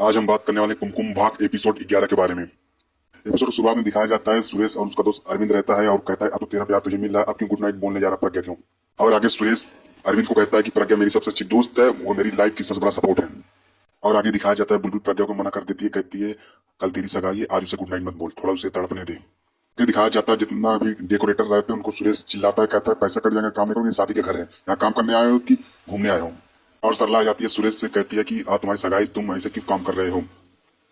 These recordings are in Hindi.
आज हम बात करने वाले कुमकुम भाग एपिसोड 11 के बारे में। एपिसोड की शुरुआत में दिखाया जाता है सुरेश और उसका दोस्त अरविंद रहता है और कहता है अब तो तेरा प्यार तुझे मिल रहा है, अब क्यों गुड नाइट बोलने जा रहा प्रज्ञा क्यों। और आगे सुरेश अरविंद को कहता है कि प्रज्ञा मेरी सबसे अच्छी दोस्त है, वो मेरी लाइफ की सबसे बड़ा सपोर्ट है। और आगे दिखाया जाता है बुलबुल प्रज्ञा को मना कर देती है, कहती है कल तेरी सगाई है, आज उसे गुड नाइट मत बोल, थोड़ा उसे तड़पने दे। ये दिखाया जाता है जितना भी डेकोरेटर रहते हैं उनको सुरेश चिल्लाता है, कहता है पैसा कट जाएगा, काम नहीं करोगे, शादी के घर है, यहाँ काम करने आए हो कि घूमने आए हो। और सरला आ जाती है सुरेश से, कहती है कि तुम्हारी सगाई, तुम ऐसे क्यों काम कर रहे हो।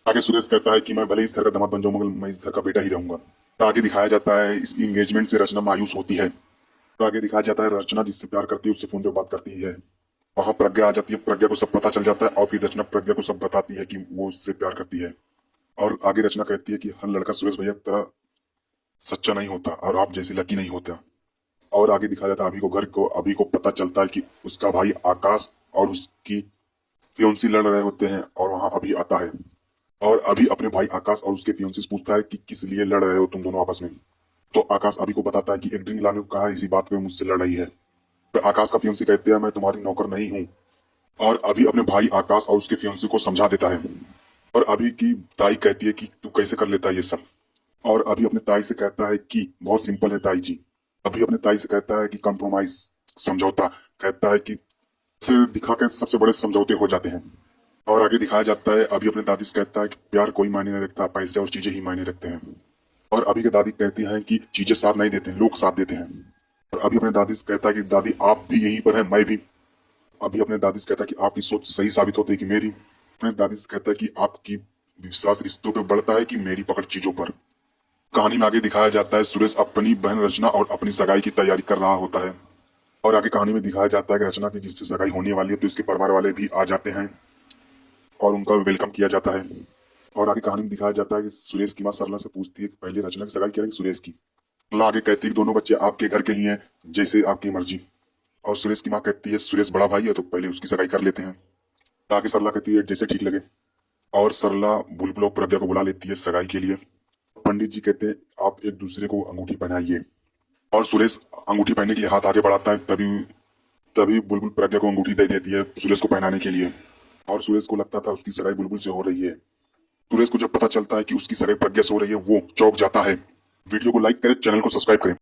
आगे सुरेश कहता है कि मैं भले इस घर का दामाद बन जाऊं मगर मैं इस घर का बेटा ही रहूंगा। तो आगे दिखाया जाता है इस एंगेजमेंट से रचना मायूस होती है। तो आगे दिखाया जाता है रचना जिससे प्यार करती है उससे फोन पे बात करती है। वहां प्रज्ञा आ जाती है, प्रज्ञा को सब पता चल जाता है और फिर रचना प्रज्ञा को सब बताती है कि वो उससे प्यार करती है। और आगे रचना कहती है कि हर लड़का सुरेश भैया की तरह सच्चा नहीं होता और आप जैसे लकी नहीं होता। और आगे दिखाया जाता है अभी को पता चलता है कि उसका भाई आकाश और उसकी फियोन्सी लड़ रहे होते हैं और वहां अभी आता है। और अभी अपने भाई आकाश और उसके फियोन्सी से पूछता है कि किस लिए लड़ रहे हो तुम दोनों आपस में। तो आकाश अभी को बताता है कि एक ड्रिंक लाने को कहा है, इसी बात पे मुझसे लड़ रही है। तो आकाश का फियोन्सी कहते हैं मैं तुम्हारी नौकर नहीं हूँ। और अभी अपने भाई आकाश और उसके फियोन्सी को समझा देता है। और अभी की ताई कहती है कि तू कैसे कर लेता है ये सब। और अभी अपने ताई से कहता है कि बहुत सिंपल है ताई जी। अभी अपने ताई से कहता है कि कंप्रोमाइज, समझौता, कहता है कि से दिखा के सबसे बड़े समझौते हो जाते हैं। और आगे दिखाया जाता है अभी अपने दादी से कहता है कि प्यार कोई मायने नहीं रखता, पैसे और चीजें ही मायने रखते हैं। और अभी के दादी कहती हैं कि चीजें साथ नहीं देते, लोग साथ देते हैं। और अभी अपने दादी से कहता है कि दादी आप भी यहीं पर है, मैं भी। अभी अपने दादी से कहता है कि आपकी सोच सही साबित होती है कि मेरी। अपने दादी से कहता है कि आपकी विश्वास रिश्तों पर बढ़ता है कि मेरी पकड़ चीजों पर। कहानी में आगे दिखाया जाता है सुरेश अपनी बहन रचना और अपनी सगाई की तैयारी कर रहा होता है। और आगे कहानी में दिखाया जाता है कि रचना की जिससे सगाई होने वाली है तो इसके परिवार वाले भी आ जाते हैं और उनका वेलकम किया जाता है। और आगे कहानी में दिखाया जाता है कि सुरेश की माँ सरला से पूछती है कि पहले रचना की सगाई करेगी सुरेश की। सरला आगे कहती है कि दोनों बच्चे आपके घर के ही हैं, जैसे आपकी मर्जी। और सुरेश की माँ कहती है सुरेश बड़ा भाई है तो पहले उसकी सगाई कर लेते हैं। आगे सरला कहती है जैसे ठीक लगे। और सरला बुलबुल और प्रज्ञा को बुला लेती है सगाई के लिए। पंडित जी कहते हैं आप एक दूसरे को अंगूठी पहनाइए। और सुरेश अंगूठी पहनने के लिए हाथ आगे बढ़ाता है, तभी तभी बुलबुल प्रज्ञा को अंगूठी दे देती है सुरेश को पहनाने के लिए। और सुरेश को लगता था उसकी सगाई बुलबुल से हो रही है। सुरेश को जब पता चलता है कि उसकी सगाई प्रज्ञा से हो रही है वो चौंक जाता है। वीडियो को लाइक करें, चैनल को सब्सक्राइब करें।